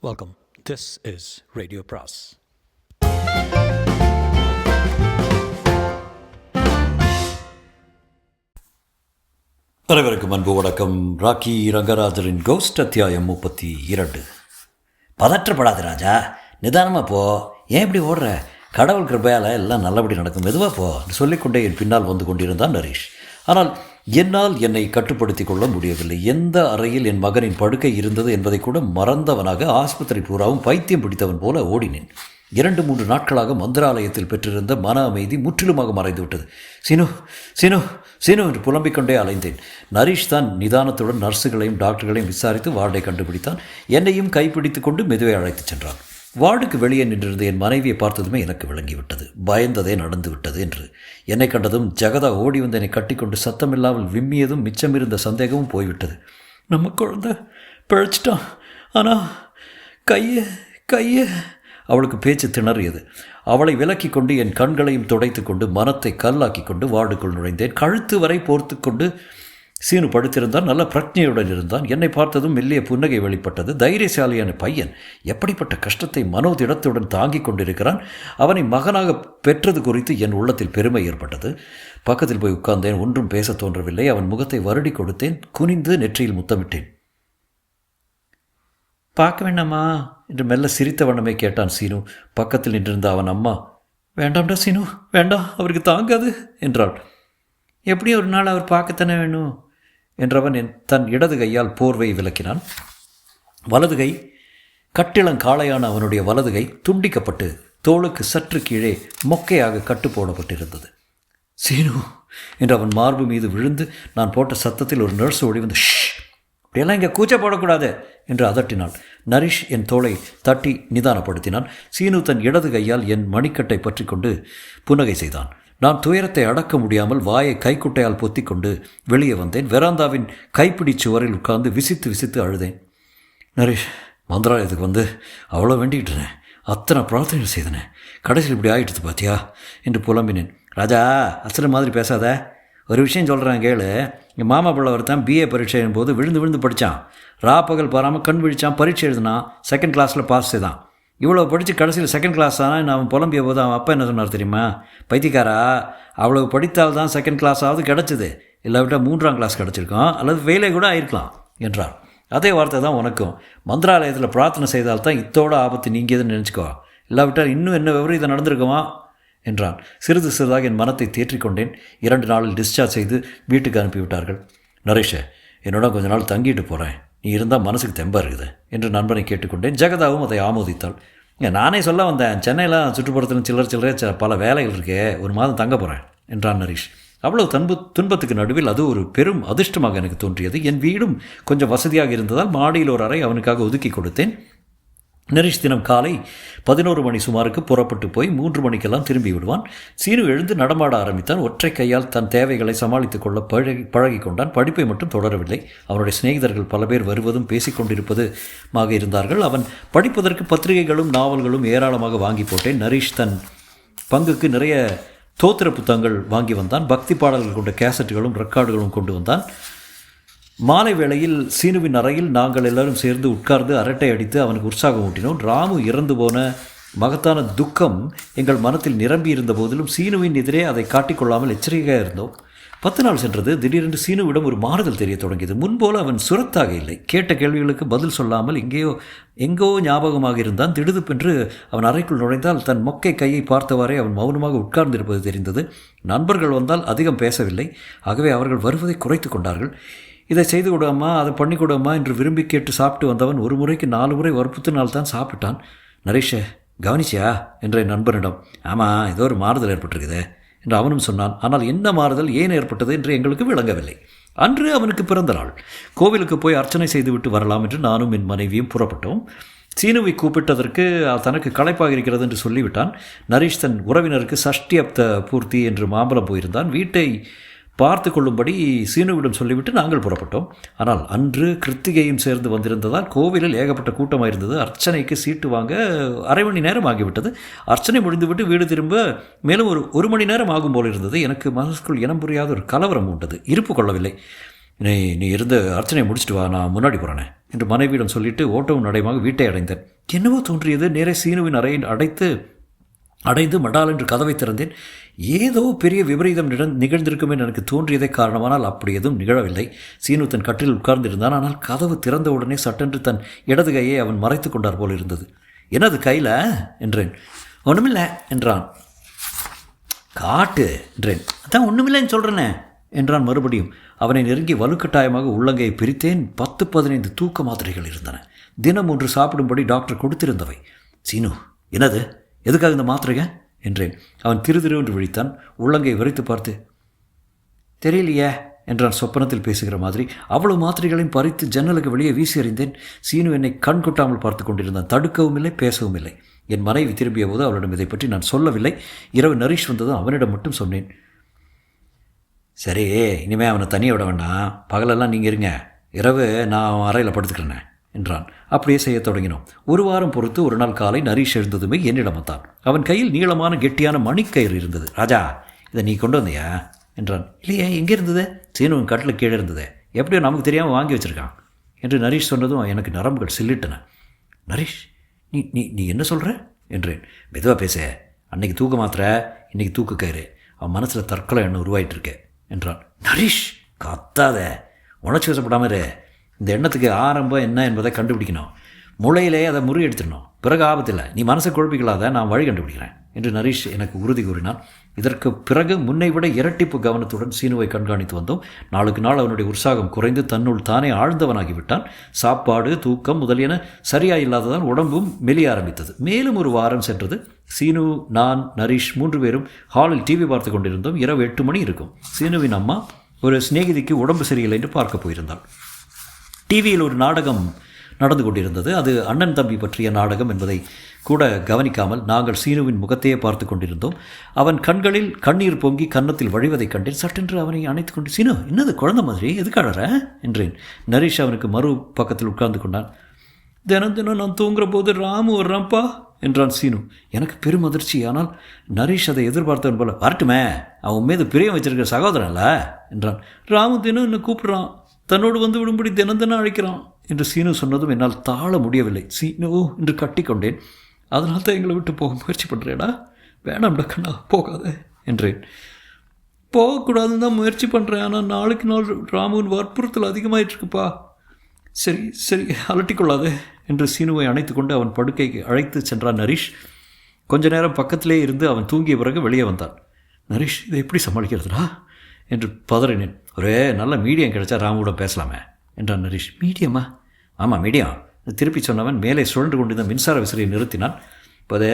Welcome. This is Radio Pras. அனைவருக்கும் அன்பு வணக்கம். ராக்கி ரங்கராஜரின் கோஸ்ட் அத்தியாயம் 32. பதற்றப்படாத ராஜா, நிதானமாக போ. ஏன் இப்படி ஓடுற? கடவுள் கிருபையால் எல்லாம் நல்லபடி நடக்கும், மெதுவாக போ சொல்லிக்கொண்டே என் பின்னால் வந்து கொண்டிருந்தான் நரேஷ். ஆனால் என்னால் என்னை கட்டுப்படுத்தி கொள்ள முடியவில்லை. எந்த அறையில் என் மகனின் படுக்கை இருந்தது என்பதை கூட மறந்தவனாக ஆஸ்பத்திரி பூராவும் பைத்தியம் பிடித்தவன் போல ஓடினேன். 2-3 நாட்களாக மந்திராலயத்தில் பெற்றிருந்த மன அமைதி முற்றிலுமாக மறைந்துவிட்டது. சீனு சீனு சீனு என்று புலம்பிக் கொண்டே அலைந்தேன். நரீஷ் தான் நிதானத்துடன் நர்ஸுகளையும் டாக்டர்களையும் விசாரித்து வார்டை கண்டுபிடித்தான். என்னையும் கைப்பிடித்து கொண்டு மெதுவை அழைத்துச் சென்றான். வார்டுக்கு வெளியே நின்றிருந்த என் மனைவியை பார்த்ததுமே எனக்கு விளங்கிவிட்டது. பயந்ததே நடந்து விட்டது என்று. என்னை கண்டதும் ஜெகதா ஓடி வந்து என்னை கட்டிக்கொண்டு சத்தமில்லாமல் விம்மியதும் மிச்சமிருந்த சந்தேகமும் போய்விட்டது. நம்ம குழந்தை பிழைச்சிட்டான், ஆனால் கையை அவளுக்கு பேச்சு திணறியது. அவளை விலக்கி கொண்டு என் கண்களையும் துடைத்து கொண்டு மனத்தை கல்லாக்கி கொண்டு வார்டுக்குள் நுழைந்தேன். கழுத்து வரை போர்த்து கொண்டு சீனு படுத்திருந்தான். நல்ல பிரக்ஞையுடன் இருந்தான். என்னை பார்த்ததும் மெல்லிய புன்னகை வெளிப்பட்டது. தைரியசாலியான பையன் எப்படிப்பட்ட கஷ்டத்தை மனோதிடத்துடன் தாங்கிக் கொண்டிருக்கிறான். அவனை மகனாக பெற்றது குறித்து என் உள்ளத்தில் பெருமை ஏற்பட்டது. பக்கத்தில் போய் உட்கார்ந்தேன். ஒன்றும் பேச தோன்றவில்லை. அவன் முகத்தை வருடி கொடுத்தேன். குனிந்து நெற்றியில் முத்தமிட்டேன். பார்க்க வேண்டாமா என்று மெல்ல சிரித்த வண்ணமே கேட்டான் சீனு. பக்கத்தில் நின்றிருந்த அவன் அம்மா, வேண்டாம்டா சீனு, வேண்டாம், அவருக்கு தாங்காது என்றாள். எப்படியும் ஒரு நாள் அவர் பார்க்கத்தானே வேணும் என்றவன் தன் இடது கையால் போர்வை விலக்கினான். வலது கை, கட்டிளங்காளையான அவனுடைய வலது கை துண்டிக்கப்பட்டு தோளுக்கு சற்று கீழே மொக்கையாக கட்டு போடப்பட்டிருந்தது. சீனு என்று அவன் மார்பு மீது விழுந்து நான் போட்ட சத்தத்தில் ஒரு நர்ஸ் ஓடி வந்து, ஷ், அப்படியெல்லாம் இங்கே கூச்ச போடக்கூடாது என்று அதட்டினாள். நரீஷ் என் தோளை தட்டி நிதானப்படுத்தினான். சீனு தன் இடது கையால் என் மணிக்கட்டை பற்றி கொண்டு புன்னகை செய்தான். நான் துயரத்தை அடக்க முடியாமல் வாயை கைக்குட்டையால் பொத்தி கொண்டு வெளியே வந்தேன். வெராந்தாவின் கைப்பிடி சுவரில் உட்கார்ந்து விசித்து அழுதேன். நரேஷ், மந்திராலயத்துக்கு வந்து அவ்வளோ வேண்டிக்கிட்டுனேன், அத்தனை பிரார்த்தனை செய்தனேன், கடைசியில் இப்படி ஆகிடுது பார்த்தியா என்று புலம்பினேன். ராஜா, அசல மாதிரி பேசாத, ஒரு விஷயம் சொல்கிறேன் கேளு. என் மாமா பிள்ளை ஒருத்தான் பிஏ பரீட்சையின் போது விழுந்து படித்தான். பகல் பாராமல் கண் விழித்தான், பரீட்சை எழுதினான், 2nd கிளாஸில் பாஸ் செய்தான். இவ்வளோ படித்து கடைசியில் 2nd கிளாஸ் ஆனால் அவன் புலம்பிய போது அவன் அப்பா என்ன சொன்னார் தெரியுமா? பைத்தியக்காரா, அவ்வளவு படித்தால் தான் 2nd கிளாஸாவது கிடச்சிது, இல்லாவிட்டால் 3ஆம் கிளாஸ் கிடச்சிருக்கோம், அல்லது ஃபெயிலே கூட ஆயிருக்கலாம் என்றார். அதே வார்த்தை தான் உனக்கும். மந்திராலயத்தில் பிரார்த்தனை செய்தால்தான் இத்தோட ஆபத்து நீங்கியதுன்னு நினச்சிக்கோ, இல்லாவிட்டால் இன்னும் என்ன விவரம் நடந்திருக்குமா என்றான். சிறிது சிறிதாக என் மனத்தை தேற்றிக்கொண்டேன். 2 நாளில் டிஸ்சார்ஜ் செய்து வீட்டுக்கு அனுப்பிவிட்டார்கள். நரேஷை, என்னோட கொஞ்ச நாள் தங்கிட்டு போகிறேன், நீ இருந்தால் மனசுக்கு தெம்பாக இருக்குது என்று நண்பனை கேட்டுக்கொண்டேன். ஜெகதாவும் அதை ஆமோதித்தாள். நானே சொல்ல வந்தேன், சென்னையில் சுற்றுப்புறத்தில் சில்லறை பல வேலைகள் இருக்கே, ஒரு மாதம் தங்க போகிறேன் என்றான் நரீஷ். அவ்வளவு துன்பத்துக்கு நடுவில் அது ஒரு பெரும் அதிர்ஷ்டமாக எனக்கு தோன்றியது. என் வீடும் கொஞ்சம் வசதியாக இருந்ததால் மாடியில் ஒரு அறை அவனுக்காக ஒதுக்கி கொடுத்தேன். நரீஷ் தினம் காலை 11 மணி சுமாருக்கு புறப்பட்டு போய் 3 மணிக்கெல்லாம் திரும்பி விடுவான். சீனு எழுந்து நடமாட ஆரம்பித்தான். ஒற்றை கையால் தன் தேவைகளை சமாளித்துக் கொள்ள பழகி கொண்டான். படிப்பை மட்டும் தொடரவில்லை. அவனுடைய சிநேகிதர்கள் பல பேர் வருவதும் பேசிக்கொண்டிருப்பதுமாக இருந்தார்கள். அவன் படிப்பதற்கு பத்திரிகைகளும் நாவல்களும் ஏராளமாக வாங்கி போட்டேன். நரீஷ் தன் பங்குக்கு நிறைய தோத்திர புத்தகங்கள் வாங்கி வந்தான். பக்தி பாடல்கள் கொண்ட கேசட்டுகளும் ரெக்கார்டுகளும் கொண்டு வந்தான். மாலை வேளையில் சீனுவின் அறையில் நாங்கள் எல்லாரும் சேர்ந்து உட்கார்ந்து அரட்டை அடித்து அவனுக்கு உற்சாகம் ஊட்டினோம். ராமு இறந்து போன மகத்தான துக்கம் எங்கள் மனத்தில் நிரம்பி இருந்த போதிலும் சீனுவின் எதிரே அதை காட்டிக்கொள்ளாமல் எச்சரிக்கையாக இருந்தோம். 10 நாள் சென்றது. திடீரென்று சீனுவிடம் ஒரு மாறுதல் தெரிய தொடங்கியது. முன்போல் அவன் சுரத்தாக இல்லை. கேட்ட கேள்விகளுக்கு பதில் சொல்லாமல் எங்கோ ஞாபகமாக இருந்தான். திடுதுப்பென்று அவன் அறைக்குள் நுழைந்தால் தன் மொக்கை கையை பார்த்தவாறே அவன் மௌனமாக உட்கார்ந்திருப்பது தெரிந்தது. நண்பர்கள் வந்தால் அதிகம் பேசவில்லை. ஆகவே அவர்கள் வருவதை குறைத்து கொண்டார்கள். இதை செய்து கொடுமா, அதை பண்ணி கொடுமா என்று விரும்பி கேட்டு சாப்பிட்டு வந்தவன் ஒரு முறைக்கு 4 முறை வற்புறுத்தினால்தான் சாப்பிட்டான். நரேஷை கவனிச்சியா என்ற என் நண்பனிடம், ஆமாம், ஏதோ ஒரு மாறுதல் ஏற்பட்டிருக்குது என்று அவனும் சொன்னான். ஆனால் என்ன மாறுதல், ஏன் ஏற்பட்டது என்று எங்களுக்கு விளங்கவில்லை. அன்று அவனுக்கு பிறந்த நாள். கோவிலுக்கு போய் அர்ச்சனை செய்துவிட்டு வரலாம் என்று நானும் என் மனைவியும் புறப்பட்டோம். சீனுவை கூப்பிட்டதற்கு தனக்கு களைப்பாக இருக்கிறது என்று சொல்லிவிட்டான். நரீஷ் தன் உறவினருக்கு சஷ்டி அப்த பூர்த்தி என்று மாம்பலம் போயிருந்தான். வீட்டை பார்த்து கொள்ளும்படி சீனுவிடம் சொல்லிவிட்டு நாங்கள் புறப்பட்டோம். ஆனால் அன்று கிருத்திகையும் சேர்ந்து வந்திருந்ததால் கோவிலில் ஏகப்பட்ட கூட்டமாக இருந்தது. அர்ச்சனைக்கு சீட்டு வாங்க அரை மணி நேரம் ஆகிவிட்டது. அர்ச்சனை முடிந்துவிட்டு வீடு திரும்ப மேலும் ஒரு மணி நேரம் ஆகும் போல் இருந்தது. எனக்கு மனசுக்குள் இனம் புரியாத ஒரு கலவரம் உண்டது. இருப்பு கொள்ளவில்லை. நீ இருந்த அர்ச்சனை முடிச்சுட்டு வா, நான் முன்னாடி போகிறேனே என்று மனைவியிடம் சொல்லிவிட்டு ஓட்டவும் நடையமாக வீட்டை அடைந்தேன். என்னவோ தோன்றியது. நேரே சீனுவின் அறையை அடைந்து மடால் என்று கதவை திறந்தேன். ஏதோ பெரிய விபரீதம் நிகழ்ந்திருக்கும் என்று எனக்கு தோன்றியதே காரணமானால் அப்படி எதுவும் நிகழவில்லை. சீனு தன் கட்டில் உட்கார்ந்திருந்தான். ஆனால் கதவு திறந்த உடனே சட்டென்று தன் இடது கையை அவன் மறைத்து கொண்டார் போல் இருந்தது. என்னது கையில் என்றேன். ஒன்றுமில்லை என்றான். காட்டு என்றேன். அதான் ஒன்றுமில்லைன்னு சொல்கிறேனே என்றான் மறுபடியும். அவனை நெருங்கி வலுக்கட்டாயமாக உள்ளங்கையை பிரித்தேன். 10-15 தூக்க மாத்திரைகள் இருந்தன. தினம் ஒன்று சாப்பிடும்படி டாக்டர் கொடுத்திருந்தவை. சீனு, என்னது, எதுக்காக இந்த மாத்திரைங்க என்றேன். அவன் திரு விழித்தான். உள்ளங்கை விரைத்து பார்த்து, தெரியலையே என்றான் சொப்பனத்தில் பேசுகிற மாதிரி. அவ்வளவு மாத்திரைகளையும் பறித்து ஜன்னலுக்கு வெளியே வீசி எறிந்தேன். சீனு என்னை கண் கொட்டாமல் பார்த்து கொண்டிருந்தான். தடுக்கவும் இல்லை, பேசவும் இல்லை. என் மனைவி திரும்பிய போது அவளிடம் இதை பற்றி நான் சொல்லவில்லை. இரவு நரீஷ் வந்ததும் அவனிடம் மட்டும் சொன்னேன். சரி, இனிமேல் அவனை தனியாக விட வேண்டாம், பகலெல்லாம் நீங்கள் இருங்க, இரவு நான் அவன் அறையில் படுத்துக்கிறேன் என்றான். அப்படியே செய்ய தொடங்கினோம். ஒரு வாரம் பொறுத்து ஒரு நாள் காலை நரீஷ் எழுந்ததுமே என்னிடம் வந்தான். அவன் கையில் நீளமான கெட்டியான மணிக்கயிறு இருந்தது. ராஜா, இதை நீ கொண்டு வந்தியா என்றான். இல்லையே, எங்கே இருந்தது? சீனுவின் கட்டில் கீழே இருந்தது. எப்படியோ நமக்கு தெரியாமல் வாங்கி வச்சுருக்கான் என்று நரீஷ் சொன்னதும் எனக்கு நரம்புகள் சில்லிட்டன. நரீஷ், நீ நீ நீ என்ன சொல்கிற என்றேன். மெதுவாக பேச. அன்னைக்கு தூக்க மாத்திரை, இன்றைக்கி தூக்க கயிறு. அவன் மனசில் தற்கொலை எண்ணம் உருவாயிட்டிருக்கு என்றான். நரீஷ், கத்தாத, உணர்ச்சி வசப்படாமல் இரு. இந்த எண்ணத்துக்கு ஆரம்பம் என்ன என்பதை கண்டுபிடிக்கணும். மூளையிலே அதை முறியெடுத்துடணும். பிறகு ஆபத்தில். நீ மனசை குழப்பிக்கலாத, நான் வழி கண்டுபிடிக்கிறேன் என்று நரீஷ் எனக்கு உறுதி கூறினான். இதற்கு பிறகு முன்னை விட இரட்டிப்பு கவனத்துடன் சீனுவை கண்காணித்து வந்தோம். நாளுக்கு நாள் அவனுடைய உற்சாகம் குறைந்து தன்னுள் தானே ஆழ்ந்தவனாகிவிட்டான். சாப்பாடு, தூக்கம் முதலியன சரியாக இல்லாததான் உடம்பும் மெலிய ஆரம்பித்தது. மேலும் ஒரு வாரம் சென்றது. சீனு, நான், நரீஷ் 3 பேரும் ஹாலில் டிவி பார்த்து கொண்டிருந்தோம். இரவு 8 மணி இருக்கும். சீனுவின் அம்மா ஒரு சிநேகிதிக்கு உடம்பு சரியில்லை என்று பார்க்க போயிருந்தாள். டிவியில் ஒரு நாடகம் நடந்து கொண்டிருந்தது. அது அண்ணன் தம்பி பற்றிய நாடகம் என்பதை கூட கவனிக்காமல் நாங்கள் சீனுவின் முகத்தையே பார்த்து கொண்டிருந்தோம். அவன் கண்களில் கண்ணீர் பொங்கி கன்னத்தில் வழிவதைக் கண்டேன். சட்டென்று அவனை அணைத்து கொண்டு, சீனு, என்னது குழந்தை மாதிரி, எதுக்கு அழற என்றேன். நரீஷ் அவனுக்கு மறு பக்கத்தில் உட்கார்ந்து கொண்டான். தினம் நான் தூங்குற போது ராமு வர்றான்ப்பா என்றான் சீனு. எனக்கு பெரும் அதிர்ச்சி. ஆனால் நரீஷ் அதை எதிர்பார்த்தவன் போல, வரட்டுமே, அவன் மீது பிரியம் வச்சிருக்கிற சகோதரன்ல என்றான். ராமு தினம் என்னை கூப்பிட்றான், தன்னோடு வந்து விடும்படி தினம் அழைக்கிறான் என்று சீனு சொன்னதும் என்னால் தாழ முடியவில்லை. சீனு என்று கட்டி கொண்டேன். அதனால தான் எங்களை விட்டு போக முயற்சி பண்ணுறேடா. வேணாம்டா கண்ணா, போகாத என்றேன். போகக்கூடாதுன்னு தான் முயற்சி பண்ணுறேன். ஆனால் நாளுக்கு நாள் ராமுவின் வற்புறுத்தல் அதிகமாகிட்டுருக்குப்பா. சரி சரி, அலட்டிக்கொள்ளாதே என்று சீனுவை அணைத்து கொண்டு அவன் படுக்கைக்கு அழைத்து சென்றான் நரீஷ். கொஞ்ச நேரம் பக்கத்திலே இருந்து அவன் தூங்கிய பிறகு வெளியே வந்தான். நரீஷ், இதை எப்படி சமாளிக்கிறதுடா என்று பதறினேன். ஒரே நல்ல மீடியம் கிடைச்சா ராமுவிடம் பேசலாமே என்றான் நரீஷ். மீடியமா? ஆமாம், மீடியம். திருப்பி சொன்னவன் மேலே சுழன்று கொண்டிருந்த மின்சார விசிறியை நிறுத்தினான். இப்போது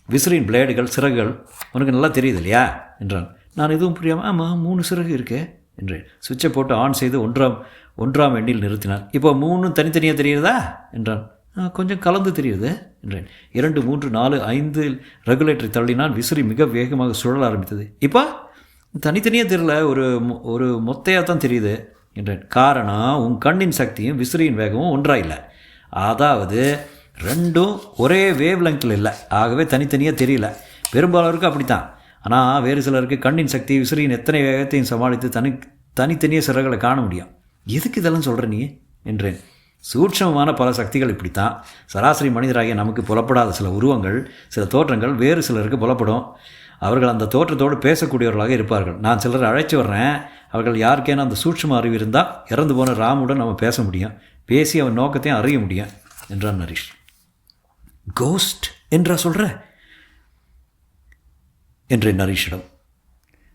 விசிறியின் பிளேடுகள், சிறகுகள் உனக்கு நல்லா தெரியுது இல்லையா என்றான். நான் எதுவும் புரியாமல், ஆமாம் 3 சிறகு இருக்கே என்றேன். சுவிட்சை போட்டு ஆன் செய்து ஒன்றாம் எண்ணில் நிறுத்தினான். இப்போ 3 தனித்தனியாக தெரியுறதா என்றான். கொஞ்சம் கலந்து தெரியுது என்றேன். 2, 3, 4, 5 ரெகுலேட்டரை தள்ளினான். விசிறி மிக வேகமாக சுழல ஆரம்பித்தது. இப்போ தனித்தனியாக தெரியல, ஒரு மொத்தையாக தான் தெரியுது என்றேன். காரணம், உன் கண்ணின் சக்தியும் விசிறியின் வேகமும் ஒன்றாயில்லை. அதாவது 2ம் ஒரே வேவ் லெங்கில் இல்லை. ஆகவே தனித்தனியாக தெரியல. பெரும்பாலருக்கு அப்படித்தான். ஆனால் வேறு சிலருக்கு கண்ணின் சக்தி விசிறியின் எத்தனை வேகத்தையும் சமாளித்து தனித்தனியாக சிறகுகளை காண முடியும். எதுக்கு இதெல்லாம் சொல்கிற நீ என்றேன். சூட்சமமான பல சக்திகள் இப்படித்தான். சராசரி மனிதராகிய நமக்கு புலப்படாத சில உருவங்கள், சில தோற்றங்கள் வேறு சிலருக்கு புலப்படும். அவர்கள் அந்த தோற்றத்தோடு பேசக்கூடியவர்களாக இருப்பார்கள். நான் சிலரை அழைச்சி வர்றேன். அவர்கள் யாருக்கேனும் அந்த சூட்சம அறிவு இருந்தால் இறந்து போன ராமுடன் நம்ம பேச முடியும், பேசி அவன் நோக்கத்தையும் அறிய முடியும் என்றான் நரீஷ். கோஸ்ட் என்றா சொல்கிற என்றேன் நரீஷிடம்.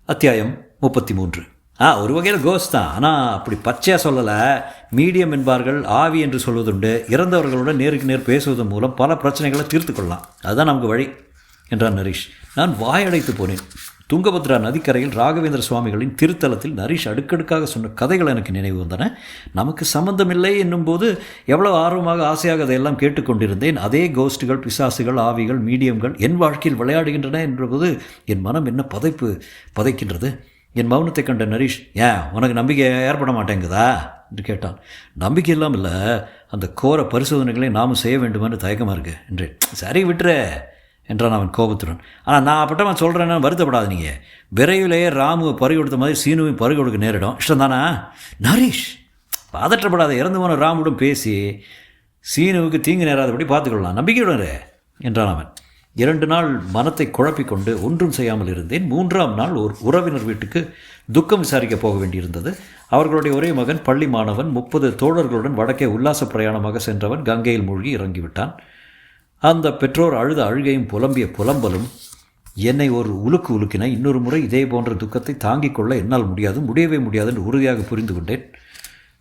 அத்தியாயம் 33. ஒரு வகையில் கோஸ்ட் தான், ஆனால் அப்படி பச்சையாக சொல்லலை. மீடியம் என்பார்கள். ஆவி என்று சொல்வதுண்டு. இறந்தவர்களுடன் நேருக்கு நேர் பேசுவதன் மூலம் பல பிரச்சனைகளை தீர்த்து கொள்ளலாம். அதுதான் நமக்கு வழி என்றான் நரீஷ். நான் வாயடைத்து போனேன். துங்கபத்ரா நதிக்கரையில் ராகவேந்திர சுவாமிகளின் திருத்தலத்தில் நரீஷ் அடுக்கடுக்காக சொன்ன கதைகள் எனக்கு நினைவு வந்தன. நமக்கு சம்பந்தமில்லை என்னும்போது எவ்வளோ ஆர்வமாக ஆசையாக அதையெல்லாம் கேட்டுக்கொண்டிருந்தேன். அதே கோஸ்ட்டுகள், பிசாசுகள், ஆவிகள், மீடியம்கள் என் வாழ்க்கையில் விளையாடுகின்றன என்பது என் மனம் என்ன பதைக்கின்றது. என் மௌனத்தை கண்ட நரீஷ், ஏன் உனக்கு நம்பிக்கை ஏற்பட மாட்டேங்குதா என்று கேட்டான். நம்பிக்கை இல்லாமல் இல்லை, அந்த கோர பரிசோதனைகளை நாமும் செய்ய வேண்டுமென்று தயக்கமாக இருக்கு என்றேன். சரி விட்டுரு, என்றான் அவன் கோபத்துடன். ஆனால் நான் அப்பட்டவன் சொல்கிறேன்னா வருத்தப்படாது. நீங்கள் விரைவிலேயே ராமுவை பறி கொடுத்த மாதிரி சீனுவையும் பறி கொடுக்க நேரிடும். இஷ்டம் தானா? நரேஷ், பதற்றப்படாத. இறந்து போன ராமுடன் பேசி சீனுவுக்கு தீங்கு நேராதபடி பார்த்துக்கொள்ளலாம். நம்பிக்கையுடன் என்றான் அவன். 2 நாள் மனத்தை குழப்பிக்கொண்டு ஒன்றும் செய்யாமல் இருந்தேன். 3ஆம் நாள் ஒரு உறவினர் வீட்டுக்கு துக்கம் விசாரிக்க போக வேண்டியிருந்தது. அவர்களுடைய ஒரே மகன் பள்ளி மாணவன் 30 தோழர்களுடன் வடக்கே உல்லாச பிரயாணமாக சென்றவன் கங்கையில் மூழ்கி இறங்கிவிட்டான். அந்த பெற்றோர் அழுத அழுகையும் புலம்பிய புலம்பலும் என்னை ஒரு உலுக்கின. இன்னொரு முறை இதே போன்ற துக்கத்தை தாங்கிக் கொள்ள என்னால் முடியவே முடியாது என்று உறுதியாக புரிந்து கொண்டேன்.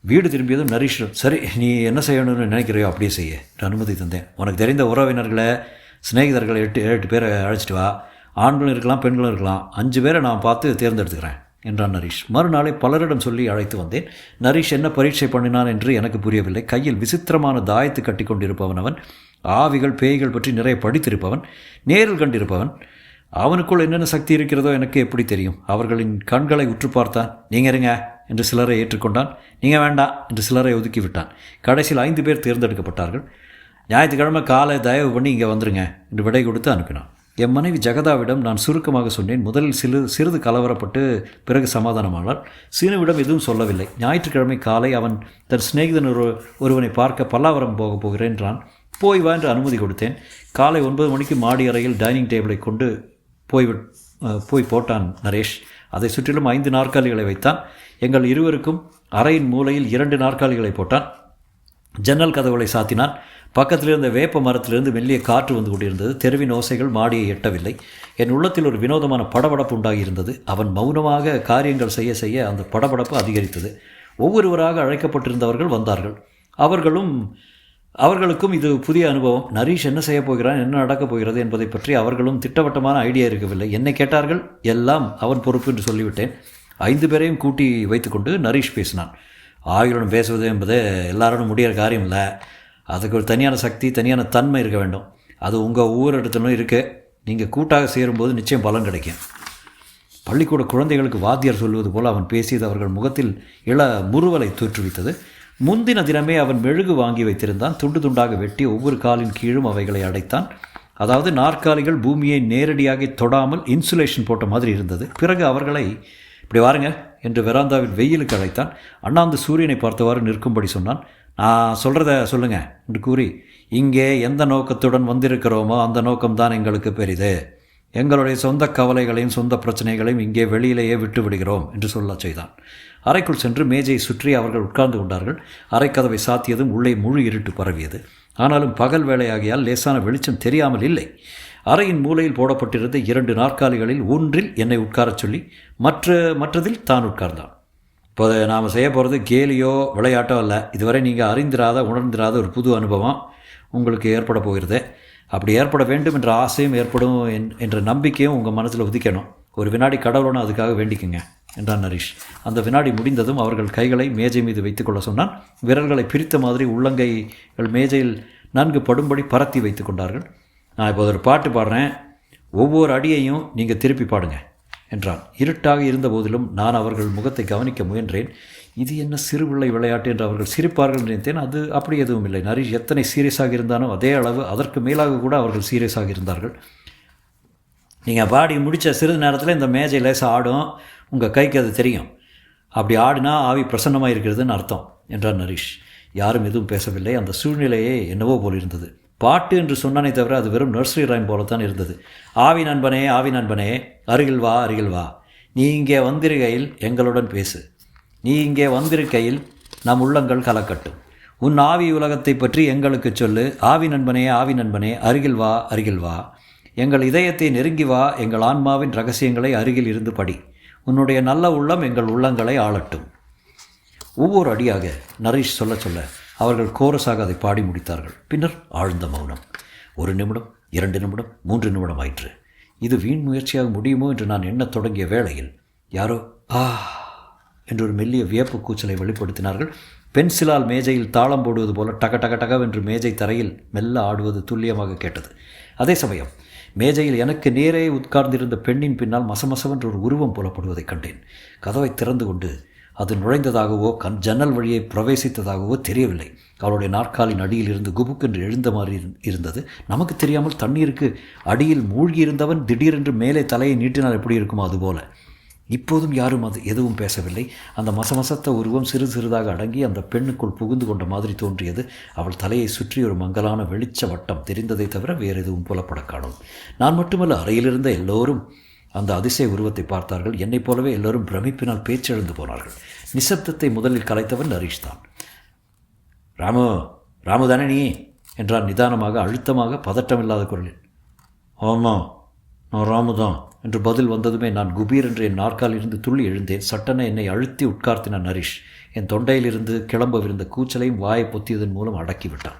வீடு திரும்பியதும் நரேஷ், சரி நீ என்ன செய்யணும்னு நினைக்கிறையோ அப்படியே செய்ய அனுமதி தந்தேன். உனக்கு தெரிந்த உறவினர்களை, சிநேகிதர்களை 8 பேரை அழைச்சிட்டு வா. ஆண்களும் இருக்கலாம், பெண்களும் இருக்கலாம். 5 பேரை நான் பார்த்து தேர்ந்தெடுத்துக்கிறேன் என்றான் நரேஷ். மறுநாளை பலரிடம் சொல்லி அழைத்து வந்தேன். நரேஷ் என்ன பரீட்சை பண்ணினான் என்று எனக்கு புரியவில்லை. கையில் விசித்திரமான தாயத்து கட்டி கொண்டிருப்பவன் அவன். ஆவிகள் பேய்கள் பற்றி நிறைய படித்திருப்பவன், நேரில் கண்டிருப்பவன். அவனுக்குள் என்னென்ன சக்தி இருக்கிறதோ எனக்கு எப்படி தெரியும்? அவர்களின் கண்களை உற்று பார்த்தான். நீங்கள் இருங்க என்று சிலரை ஏற்றுக்கொண்டான். நீங்கள் வேண்டாம் என்று சிலரை ஒதுக்கி விட்டான். கடைசியில் 5 பேர் தேர்ந்தெடுக்கப்பட்டார்கள். ஞாயிற்றுக்கிழமை காலை தயவு பண்ணி இங்கே வந்துருங்க என்று விடை கொடுத்து அனுப்பினான். என் மனைவி ஜெகதாவிடம் நான் சுருக்கமாக சொன்னேன். முதலில் சிறிது கலவரப்பட்டு பிறகு சமாதானமானாள். சீனுவிடம் எதுவும் சொல்லவில்லை. ஞாயிற்றுக்கிழமை காலை அவன் தன் சிநேகிதன் ஒருவனை பார்க்க பல்லாவரம் போகிறேன் என்றான். போய் வா என்று அனுமதி கொடுத்தேன். காலை 9 மணிக்கு மாடி அறையில் டைனிங் டேபிளை கொண்டு போய் போட்டான் நரேஷ். அதை சுற்றிலும் 5 நாற்காலிகளை வைத்தான். எங்கள் இருவருக்கும் அறையின் மூலையில் 2 நாற்காலிகளை போட்டான். ஜன்னல் கதவுகளை சாத்தினான். பக்கத்தில் இருந்த வேப்ப மரத்திலிருந்து மெல்லிய காற்று வந்து கொண்டிருந்தது. தெருவின் ஓசைகள் மாடியை எட்டவில்லை. என் உள்ளத்தில் ஒரு வினோதமான படபடப்பு உண்டாகியிருந்தது. அவன் மௌனமாக காரியங்கள் செய்ய செய்ய அந்த படபடப்பு அதிகரித்தது. ஒவ்வொருவராக அழைக்கப்பட்டிருந்தவர்கள் வந்தார்கள். அவர்களுக்கும் இது புதிய அனுபவம். நரேஷ் என்ன செய்ய போகிறான், என்ன நடக்கப் போகிறது என்பதை பற்றி அவர்களும் திட்டவட்டமான ஐடியா இருக்கவில்லை. என்னை கேட்டார்கள். எல்லாம் அவன் பொறுப்பு என்று சொல்லிவிட்டேன். 5 பேரையும் கூட்டி வைத்துக்கொண்டு நரேஷ் பேசினான். ஆயுளுடன் பேசுவது என்பது எல்லாரோடும் முடிகிற காரியம் இல்லை. அதுக்கு ஒரு தனியான சக்தி, தனியான தன்மை இருக்க வேண்டும். அது உங்கள் ஊரிடத்துலும் இருக்குது. நீங்கள் கூட்டாக சேரும்போது நிச்சயம் பலன் கிடைக்கும். பள்ளிக்கூட குழந்தைகளுக்கு வாத்தியார் சொல்வது போல் அவன் பேசியது அவர்கள் முகத்தில் முறுவலை தோற்றுவித்தது. முந்தின தினமே அவன் மெழுகு வாங்கி வைத்திருந்தான். துண்டு துண்டாக வெட்டி ஒவ்வொரு காலின் கீழும் அவைகளை அடைத்தான். அதாவது நாற்காலிகள் பூமியை நேரடியாக தொடாமல் இன்சுலேஷன் போட்ட மாதிரி இருந்தது. பிறகு அவர்களை இப்படி வாருங்க என்று வெராந்தாவில் வெயிலுக்கு அழைத்தான். அண்ணாந்து சூரியனை பார்த்தவாறு நிற்கும்படி சொன்னான். நான் சொல்கிறத சொல்லுங்கள் என்று கூறி, இங்கே எந்த நோக்கத்துடன் வந்திருக்கிறோமோ அந்த நோக்கம்தான் எங்களுக்கு பெரிது. எங்களுடைய சொந்த கவலைகளையும் சொந்த பிரச்சனைகளையும் இங்கே வெளியிலேயே விட்டு விடுகிறோம் என்று சொல்ல செய்தான். அறைக்குள் சென்று மேஜையை சுற்றி அவர்கள் உட்கார்ந்து கொண்டார்கள். அறைக்கதவை சாத்தியதும் உள்ளே முழு இருட்டு பரவியது. ஆனாலும் பகல் வேளையாகியால் லேசான வெளிச்சம் தெரியாமல் இல்லை. அறையின் மூலையில் போடப்பட்டிருந்த 2 நாற்காலிகளில் ஒன்றில் என்னை உட்காரச் சொல்லி மற்றதில் தான் உட்கார்ந்தான். இப்போது நாம் செய்ய போகிறது கேலியோ விளையாட்டோ அல்ல. இதுவரை நீங்கள் அறிந்திராத உணர்ந்திராத ஒரு புது அனுபவம் உங்களுக்கு ஏற்பட போகிறது. அப்படி ஏற்பட வேண்டும் என்ற ஆசையும் ஏற்படும் என்ற நம்பிக்கையும் உங்கள் மனசில் உதிக்கணும். ஒரு வினாடி கடவுளோன்னு அதுக்காக வேண்டிக்குங்க என்றான் நரேஷ். அந்த வினாடி முடிந்ததும் அவர்கள் கைகளை மேஜை மீது வைத்துக்கொள்ள சொன்னான். விரல்களை பிரித்த மாதிரி உள்ளங்கைகள் மேஜையில் நன்கு படும்படி பரத்தி வைத்து கொண்டார்கள். நான் இப்போது ஒரு பாட்டு பாடுறேன், ஒவ்வொரு அடியையும் நீங்கள் திருப்பி பாடுங்க என்றான். இருட்டாக இருந்த போதிலும் நான் அவர்கள் முகத்தை கவனிக்க முயன்றேன். இது என்ன சிறுபிள்ளை விளையாட்டு என்று அவர்கள் சிரிப்பார்கள் நினைத்தேன். அது அப்படி எதுவும் இல்லை. நரேஷ் எத்தனை சீரியஸாக இருந்தானோ அதே அளவு அதற்கு மேலாக கூட அவர்கள் சீரியஸாக இருந்தார்கள். நீங்கள் பாடி முடித்த சிறிது நேரத்தில் இந்த மேஜை லேசாக ஆடும். உங்கள் கைக்கு அது தெரியும். அப்படி ஆடினா ஆவி பிரசன்னமாக இருக்கிறதுன்னு அர்த்தம் என்றார் நரேஷ். யாரும் எதுவும் பேசவில்லை. அந்த சூழ்நிலையே என்னவோ போல் இருந்தது. பாட்டு என்று சொன்னானே தவிர அது வெறும் நர்சரி ரைம் போலத்தான் இருந்தது. ஆவி நண்பனே, ஆவி நண்பனே, அருகில் வா, அருகில் வா. நீ இங்கே வந்திருக்கையில் எங்களுடன் பேசு. நீ இங்கே வந்திருக்கையில் நம் உள்ளங்கள் கலக்கட்டும். உன் ஆவி உலகத்தை பற்றி எங்களுக்கு சொல்லு. ஆவி நண்பனே, ஆவி நண்பனே, அருகில் வா, அருகில் வா. எங்கள் இதயத்தை நெருங்கி வா. எங்கள் ஆன்மாவின் ரகசியங்களை அருகில் இருந்து படி. உன்னுடைய நல்ல உள்ளம் எங்கள் உள்ளங்களை ஆளட்டும். ஒவ்வொரு அடியாக நரேஷ் சொல்ல சொல்ல அவர்கள் கோரஸாக அதை பாடி முடித்தார்கள். பின்னர் ஆழ்ந்த மௌனம். 1 நிமிடம், 2 நிமிடம், 3 நிமிடம் ஆயிற்று. இது வீண் முயற்சியாக முடியுமோ என்று நான் எண்ணத் தொடங்கிய வேளையில் யாரோ என்று ஒரு மெல்லிய வியப்பு கூச்சலை வெளிப்படுத்தினார்கள். பென்சிலால் மேஜையில் தாளம் போடுவது போல டக டக டகவென்று மேஜை தரையில் மெல்ல ஆடுவது துல்லியமாக கேட்டது. அதே சமயம் மேஜையில் எனக்கு நேரே உட்கார்ந்திருந்த பெண்ணின் பின்னால் மசமசவென்று ஒரு உருவம் புலப்படுவதைக் கண்டேன். கதவை திறந்து கொண்டு அது நுழைந்ததாகவோ ஜன்னல் வழியை பிரவேசித்ததாகவோ தெரியவில்லை. அவளுடைய நாற்காலின் அடியில் இருந்து குபுக்கென்று எழுந்த மாதிரி இருந்தது. நமக்கு தெரியாமல் தண்ணீருக்கு அடியில் மூழ்கி இருந்தவன் திடீரென்று மேலே தலையை நீட்டினால் எப்படி இருக்குமோ அதுபோல. இப்போதும் யாரும் அது எதுவும் பேசவில்லை. அந்த மசமசத்த உருவம் சிறு சிறிதாக அடங்கி அந்த பெண்ணுக்குள் புகுந்து கொண்ட மாதிரி தோன்றியது. அவள் தலையை சுற்றி ஒரு மங்கலான வெளிச்ச வட்டம் தெரிந்ததை தவிர வேறு எதுவும் புலப்பட காணும். நான் மட்டுமல்ல, அறையிலிருந்த எல்லோரும் அந்த அதிசய உருவத்தை பார்த்தார்கள். என்னைப் போலவே எல்லோரும் பிரமிப்பினால் பேச்செழுந்து போனார்கள். நிசப்தத்தை முதலில் கலைத்தவன் நரீஷ் தான். ராமு, ராமு தானே நீ என்றான் நிதானமாக, அழுத்தமாக, பதட்டமில்லாத குரலில். ஆமாம், நான் ராமு தான் என்று பதில் வந்ததுமே நான் குபீர் என்று என் நாற்காலிலிருந்து துள்ளி எழுந்தேன். சட்டென என்னை அழுத்தி உட்கார்த்தினான் நரீஷ். என் தொண்டையிலிருந்து கிளம்பவிருந்த கூச்சலையும் வாயை பொத்தியதன் மூலம் அடக்கிவிட்டான்.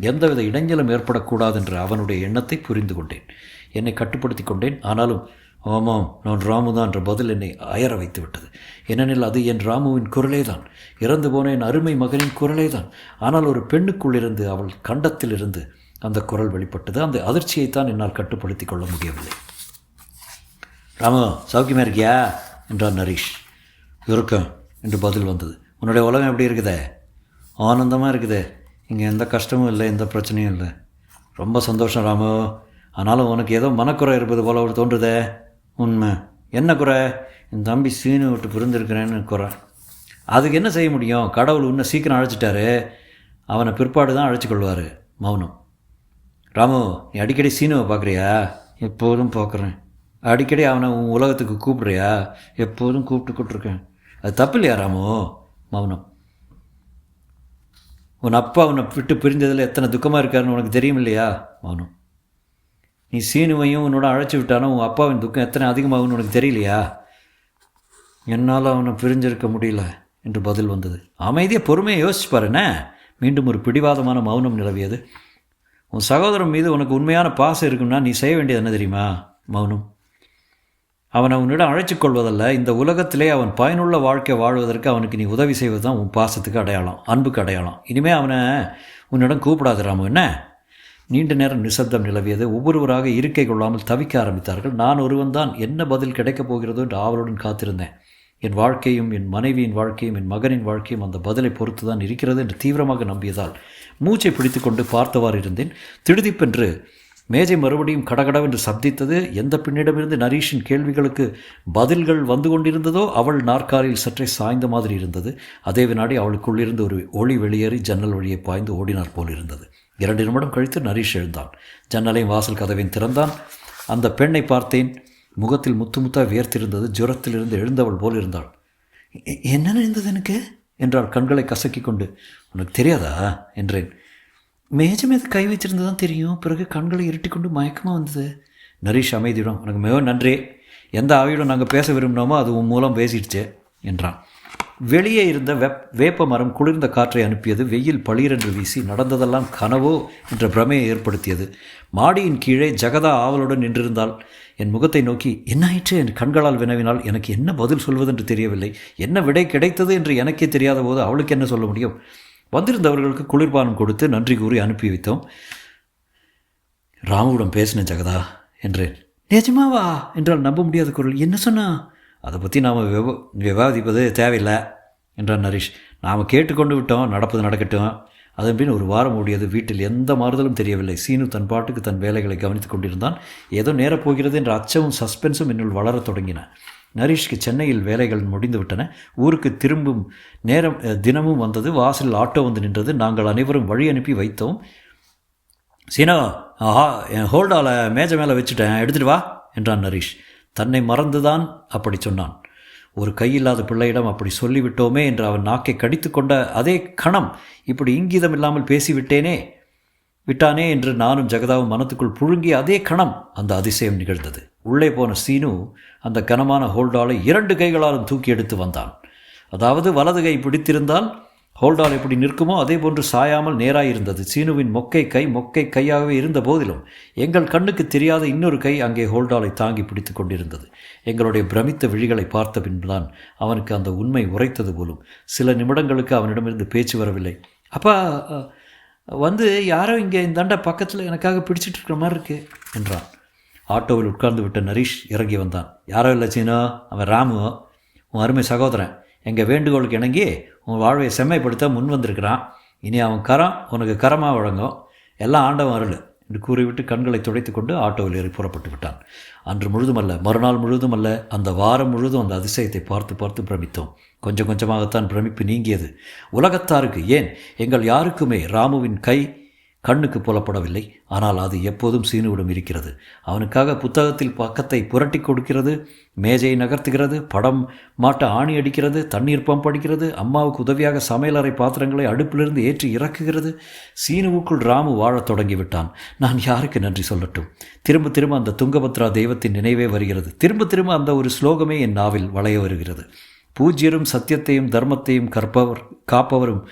எந்தவித இடைஞ்சலும் ஏற்படக்கூடாது என்ற அவனுடைய எண்ணத்தை புரிந்து கொண்டேன். என்னை கட்டுப்படுத்தி கொண்டேன். ஆனாலும் ஆமாம், நான் ராமு தான் என்ற பதில் என்னை அயர வைத்து விட்டது. ஏனெனில் அது என் ராமுவின் குரலே தான், இறந்து போன என் அருமை மகனின் குரலே தான். ஆனால் ஒரு பெண்ணுக்குள்ளிருந்து, அவள் கண்டத்திலிருந்து அந்த குரல் வெளிப்பட்டது. அந்த அதிர்ச்சியைத்தான் என்னால் கட்டுப்படுத்தி கொள்ள முடியவில்லை. ராமு, சௌக்கியமாக இருக்கியா என்றான் நரீஷ். இருக்கேன் என்று பதில் வந்தது. உன்னுடைய உலகம் எப்படி இருக்குதே? ஆனந்தமாக இருக்குதே. இங்கே எந்த கஷ்டமும் இல்லை, எந்த பிரச்சனையும் இல்லை. ரொம்ப சந்தோஷம் ராமு. ஆனாலும் உனக்கு ஏதோ மனக்குறை இருப்பது போல ஒரு தோன்றுதே. உண்மை என்ன குறை? என் தம்பி சீனு விட்டு பிரிந்திருக்கிறேன்னு குறை. அதுக்கு என்ன செய்ய முடியும்? கடவுள் உன்னை சீக்கிரம் அழைச்சிட்டாரு. அவனை பிற்பாடு தான் அழைச்சிக்கொள்வார். மௌனம். ராமு, நீ அடிக்கடி சீனுவை பார்க்குறியா? எப்போதும் பார்க்குறேன். அடிக்கடி அவனை உன் உலகத்துக்கு கூப்பிட்றியா? எப்போதும் கூப்பிட்டுருக்கேன். அது தப்பு இல்லையா ராமு? மௌனம். உன் அப்பா உன்னை விட்டு பிரிஞ்சதில் எத்தனை துக்கமாக இருக்காருன்னு உனக்கு தெரியும் இல்லையா? மௌனம். நீ சீனுவையும் உன்னோட அழைச்சி விட்டானோ உன் அப்பாவின் துக்கம் எத்தனை அதிகமாகுன்னு உனக்கு தெரியலையா? என்னால் அவனை பிரிஞ்சிருக்க முடியல என்று பதில் வந்தது. அமைதியாக பொறுமையை யோசிச்சு பாருண்ணே. மீண்டும் ஒரு பிடிவாதமான மௌனம் நிலவியது. உன் சகோதரன் மீது உனக்கு உண்மையான பாசம் இருக்குன்னா நீ செய்ய வேண்டியது என்ன தெரியுமா? மௌனம். அவனை உன்னிடம் அழைச்சிக் கொள்வதல்ல, இந்த உலகத்திலே அவன் பயனுள்ள வாழ்க்கை வாழ்வதற்கு அவனுக்கு நீ உதவி செய்வது தான் உன் பாசத்துக்கு அடையாளம், அன்புக்கு அடையாளம். இனிமேல் அவனை உன்னிடம் கூப்பிடாது ராமு. என்ன? நீண்ட நேரம் நிசப்தம் நிலவியது. ஒவ்வொருவராக இருக்கை கொள்ளாமல் தவிக்க ஆரம்பித்தார்கள். நான் ஒருவன் தான் என்ன பதில் கிடைக்கப் போகிறதோ என்று ஆவலுடன் காத்திருந்தேன். என் வாழ்க்கையும் என் மனைவியின் வாழ்க்கையும் என் மகனின் வாழ்க்கையும் அந்த பதிலை பொறுத்து தான் இருக்கிறது என்று தீவிரமாக நம்பியதால் மூச்சை பிடித்து கொண்டு பார்த்தவாறு இருந்தேன். திடுதிப்பென்று மேஜை மறுபடியும் கடகடவென்று சப்தித்தது. எந்த பெண்ணிடமிருந்து நரீஷின் கேள்விகளுக்கு பதில்கள் வந்து கொண்டிருந்ததோ அவள் நாற்காலியில் சற்றே சாய்ந்த மாதிரி இருந்தது. அதே வினாடி அவளுக்குள்ளிருந்து ஒரு ஒளி வெளியேறி ஜன்னல் வழியை பாய்ந்து ஓடினார் போல் இருந்தது. 2 நிமிடம் கழித்து நரீஷ் எழுந்தான். ஜன்னலையும் வாசல் கதவையும் திறந்தான். அந்த பெண்ணை பார்த்தேன். முகத்தில் முத்து முத்தாக வியர்த்திருந்தது. ஜுரத்திலிருந்து எழுந்தவள் போல் இருந்தாள். என்ன நடந்தது எனக்கு என்றாள் கண்களை கசக்கி கொண்டு. உனக்கு தெரியாதா என்றேன். மேஜை மீது கை வச்சிருந்து தான் தெரியும். பிறகு கண்களை இருட்டி கொண்டு மயக்கமாக வந்தது. நரீஷ் அமைதியிடம், உனக்கு மிகவும் நன்றி. எந்த ஆவியிடம் நாங்கள் பேச விரும்பினோமோ அது உன் மூலம் பேசிடுச்சு என்றான். வெளியே இருந்த வேப்ப மரம் குளிர்ந்த காற்றை அனுப்பியது. வெயில் பளீரென்று வீசி நடந்ததெல்லாம் கனவோ என்ற பிரமையை ஏற்படுத்தியது. மாடியின் கீழே ஜகதா ஆவலுடன் நின்றிருந்தாள். என் முகத்தை நோக்கி என்ன ஆயிற்று என்று கண்களால் வினவினால் எனக்கு என்ன பதில் சொல்வதென்று தெரியவில்லை. என்ன விடை கிடைத்தது என்று எனக்கே தெரியாத போது அவளுக்கு என்ன சொல்ல முடியும்? வந்திருந்தவர்களுக்கு குளிர்பானம் கொடுத்து நன்றி கூறி அனுப்பி வைத்தோம். ராமுவிடம் பேசினேன் ஜகதா என்றேன். நிஜமாவா என்றால் நம்ப முடியாத குரல். என்ன சொன்னா? அதை பற்றி நாம் விவாதிப்பது தேவையில்லை என்றான் நரீஷ். நாம் கேட்டுக்கொண்டு விட்டோம், நடப்பது நடக்கட்டும். அதன் பின் ஒரு வாரம் ஓடியது. வீட்டில் எந்த மாறுதலும் தெரியவில்லை. சீனு தன் பாட்டுக்கு தன் வேலைகளை கவனித்துக் கொண்டிருந்தான். ஏதோ நேரப்போகிறது என்ற அச்சமும் சஸ்பென்ஸும் என்னுள் வளரத் தொடங்கின. நரீஷ்க்கு சென்னையில் வேலைகள் முடிந்துவிட்டன. ஊருக்கு திரும்பும் நேரம் தினமும் வந்தது. வாசலில் ஆட்டோ வந்து நின்றது. நாங்கள் அனைவரும் வழி அனுப்பி வைத்தோம். சீனோ, என் ஹோல்டால மேஜை மேலே வச்சுட்டேன், எடுத்துகிட்டு வா என்றான் நரீஷ். தன்னை மறந்துதான் அப்படி சொன்னான். ஒரு கையில்லாத பிள்ளையிடம் அப்படி சொல்லிவிட்டோமே என்று அவன் நாக்கை கடித்து கொண்ட அதே கணம் இப்படி இங்கீதம் இல்லாமல் விட்டானே என்று நானும் ஜெகதாவும் மனத்துக்குள் புழுங்கிய அதே கணம் அந்த அதிசயம் நிகழ்ந்தது. உள்ளே போன சீனு அந்த கனமான ஹோல்டாலை 2 கைகளாலும் தூக்கி எடுத்து வந்தான். அதாவது வலது கை பிடித்திருந்தால் ஹோல்டால் எப்படி நிற்குமோ அதே போன்று சாயாமல் நேராயிருந்தது. சீனுவின் மொக்கை கையாகவே இருந்த போதிலும் எங்கள் கண்ணுக்கு தெரியாத இன்னொரு கை அங்கே ஹோல்டாலை தாங்கி பிடித்து கொண்டிருந்தது. எங்களுடைய பிரமித்த விழிகளை பார்த்த பின்புதான் அவனுக்கு அந்த உண்மை உரைத்தது போலும். சில நிமிடங்களுக்கு அவனிடமிருந்து பேச்சு வரவில்லை. அப்பா வந்து யாரோ இங்கே இந்த தண்டை பக்கத்தில் எனக்காக பிடிச்சிட்டு இருக்கிற மாதிரி இருக்கு என்றான். ஆட்டோவில் உட்கார்ந்து விட்ட நரீஷ் இறங்கி வந்தான். யாரோ இல்லை சீனோ, அவன் ராமு, உன் அருமை சகோதரன். எங்கள் வேண்டுகோளுக்கு இணங்கி உன் வாழ்வை செம்மைப்படுத்த முன் வந்திருக்கிறான். இனி அவன் கரம் உனக்கு கரமாக வழங்கும். எல்லாம் ஆண்டவன் அருள் என்று கூறிவிட்டு கண்களை துடைத்து கொண்டு ஆட்டோவில் ஏறி புறப்பட்டு விட்டான். அன்று முழுதுமல்ல, மறுநாள் முழுதுமல்ல, அந்த வாரம் முழுதும் அந்த அதிசயத்தை பார்த்து பார்த்து பிரமித்தோம். கொஞ்சம் கொஞ்சமாகத்தான் பிரமிப்பு நீங்கியது. உலகத்தாருக்கு, ஏன் எங்கள் யாருக்குமே ராமுவின் கை கண்ணுக்கு புலப்படவில்லை. ஆனால் அது எப்போதும் சீனுவிடம் இருக்கிறது. அவனுக்காக புத்தகத்தில் பக்கத்தை புரட்டி கொடுக்கிறது, மேஜையை நகர்த்துகிறது, படம் மாட்ட ஆணி அடிக்கிறது, தண்ணீர் பம்ப் அடிக்கிறது, அம்மாவுக்கு உதவியாக சமையலறை பாத்திரங்களை அடுப்பிலிருந்து ஏற்றி இறக்குகிறது. சீனுவுக்குள் ராமு வாழத் தொடங்கிவிட்டான். நான் யாருக்கு நன்றி சொல்லட்டும்? திரும்ப திரும்ப அந்த துங்கபத்ரா தெய்வத்தின் நினைவே வருகிறது. திரும்ப திரும்ப அந்த ஒரு ஸ்லோகமே என் நாவில் வளைய வருகிறது. பூஜ்யரும் சத்தியத்தையும் தர்மத்தையும் காப்பவரும்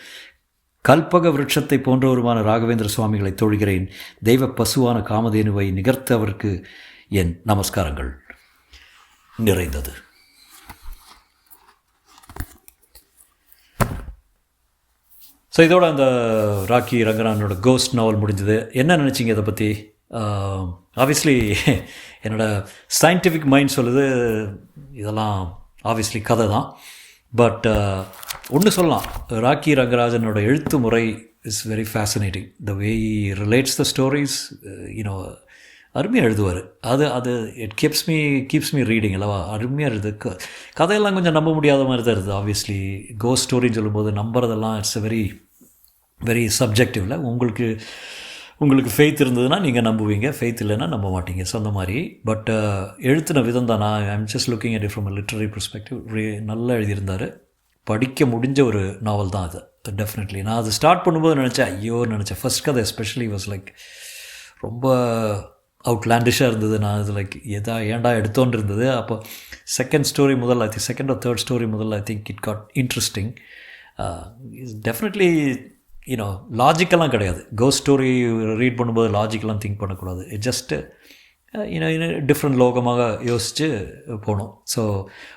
கல்பக விருட்சத்தை போன்றவருமான ராகவேந்திர சுவாமிகளை தொழுகிறேன். தெய்வ பசுவான காமதேனுவை நிகர்த்தவருக்கு என் நமஸ்காரங்கள் நிறைந்தது. ஸோ இதோட அந்த ராக்கி ரங்கரானோட கோஸ்ட் நாவல் முடிஞ்சது. என்ன நினச்சிங்க இதை பற்றி? ஆப்வியஸ்லி என்னோடய சயின்டிஃபிக் மைண்ட் சொல்லுது இதெல்லாம் ஆப்வியஸ்லி கதை தான். பட் ஒன்று சொல்லலாம், ராக்கி ரங்கராஜனோட எழுத்து முறை is very fascinating. The way relates the stories, you know, அருமையாக எழுதுவார். அது இட் கீப்ஸ் மீ ரீடிங் அல்லவா, அருமையாக எழுது. கதையெல்லாம் கொஞ்சம் நம்ப முடியாத மாதிரி தான் இருக்குது. ஆப்வியஸ்லி கோஸ்ட் ஸ்டோரின்னு சொல்லும்போது நம்புறதெல்லாம் இட்ஸ் வெரி வெரி சப்ஜெக்டிவ்ல. உங்களுக்கு ஃபெய்த் இருந்ததுன்னா நீங்கள் நம்புவீங்க, ஃபெய்த் இல்லைன்னா நம்ப மாட்டீங்க. ஸோ அந்த மாதிரி. பட் எழுத்தின விதம் தான். நான் I'm just looking at it from a literary perspective. நல்லா எழுதியிருந்தார். படிக்க முடிஞ்ச ஒரு நாவல் தான் அது. டெஃபினெட்லி நான் அது ஸ்டார்ட் பண்ணும்போது நினச்சேன் ஃபர்ஸ்ட் கதை எஸ்பெஷலி வாஸ் லைக் ரொம்ப அவுட்லாண்டிஷாக இருந்தது. நான் இது லைக் ஏன்டா எடுத்தோன்னு இருந்தது. அப்போ செகண்ட் ஸ்டோரி முதல்ல, செகண்ட் ஆர் தேர்ட் ஸ்டோரி முதல்ல I think it got interesting. Definitely you know லாஜிக்கெல்லாம் கிடையாது. கோஸ்ட் ஸ்டோரி ரீட் பண்ணும்போது லாஜிக்கெல்லாம் திங்க் பண்ணக்கூடாது. இட் ஜஸ்ட்டு டிஃப்ரெண்ட் லோகமாக யோசித்து போகணும். ஸோ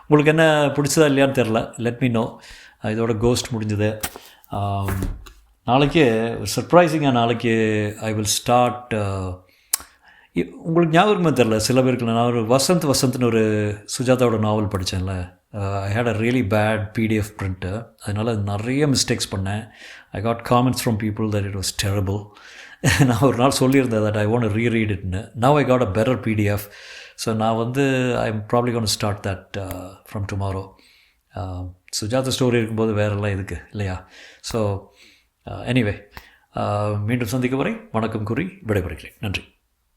உங்களுக்கு என்ன பிடிச்சதா இல்லையான்னு தெரில, லெட் மீ நோ. இதோட கோஸ்ட் முடிஞ்சது. நாளைக்கு சர்ப்ரைசிங்காக ஐ வில் ஸ்டார்ட். உங்களுக்கு ஞாபகமே தெரில சில பேருக்கு. நான் ஒரு வசந்த்னு ஒரு சுஜாதாவோட நாவல் படித்தேன்ல. I had a really bad PDF print. அதனால் நிறைய மிஸ்டேக்ஸ் பண்ணேன். I got comments from people that it was terrible. நான் ஒரு நாள் சொல்லியிருந்தேன் தட் ஐ வாண்ட் ரீரீட் இட்னு. Now I got a better PDF. So நான் I am probably gonna start that from tomorrow. Sujatha story இருக்கும்போது வேறெல்லாம் இதுக்கு இல்லையா? ஸோ எனிவே, மீண்டும் சந்திக்கும் வரை வணக்கம் கூறி விடைபெறுகிறேன். நன்றி.